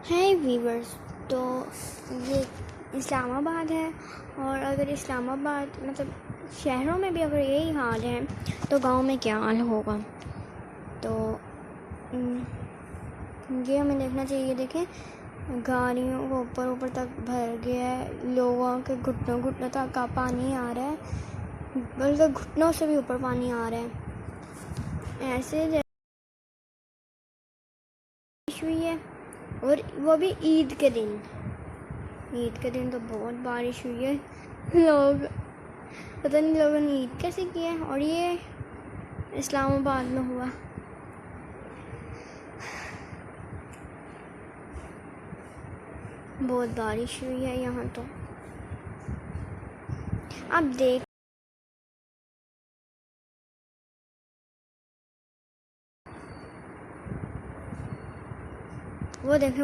है वीवर्स। तो ये इस्लामाबाद है, और अगर इस्लामाबाद मतलब शहरों में भी अगर यही हाल है तो गांव में क्या हाल होगा। तो ये हमें देखना चाहिए। देखें, गाड़ियों को ऊपर तक भर गया है, लोगों के घुटनों तक का पानी आ रहा है, बल्कि घुटनों से भी ऊपर पानी आ रहा है। ऐसे बारिश हुई है, और वो भी ईद के दिन तो बहुत बारिश हुई है। लोग पता नहीं लोगों ने ईद कैसे की है। और ये इस्लामाबाद में हुआ। बहुत बारिश हुई है यहाँ तो। अब देख वो देखें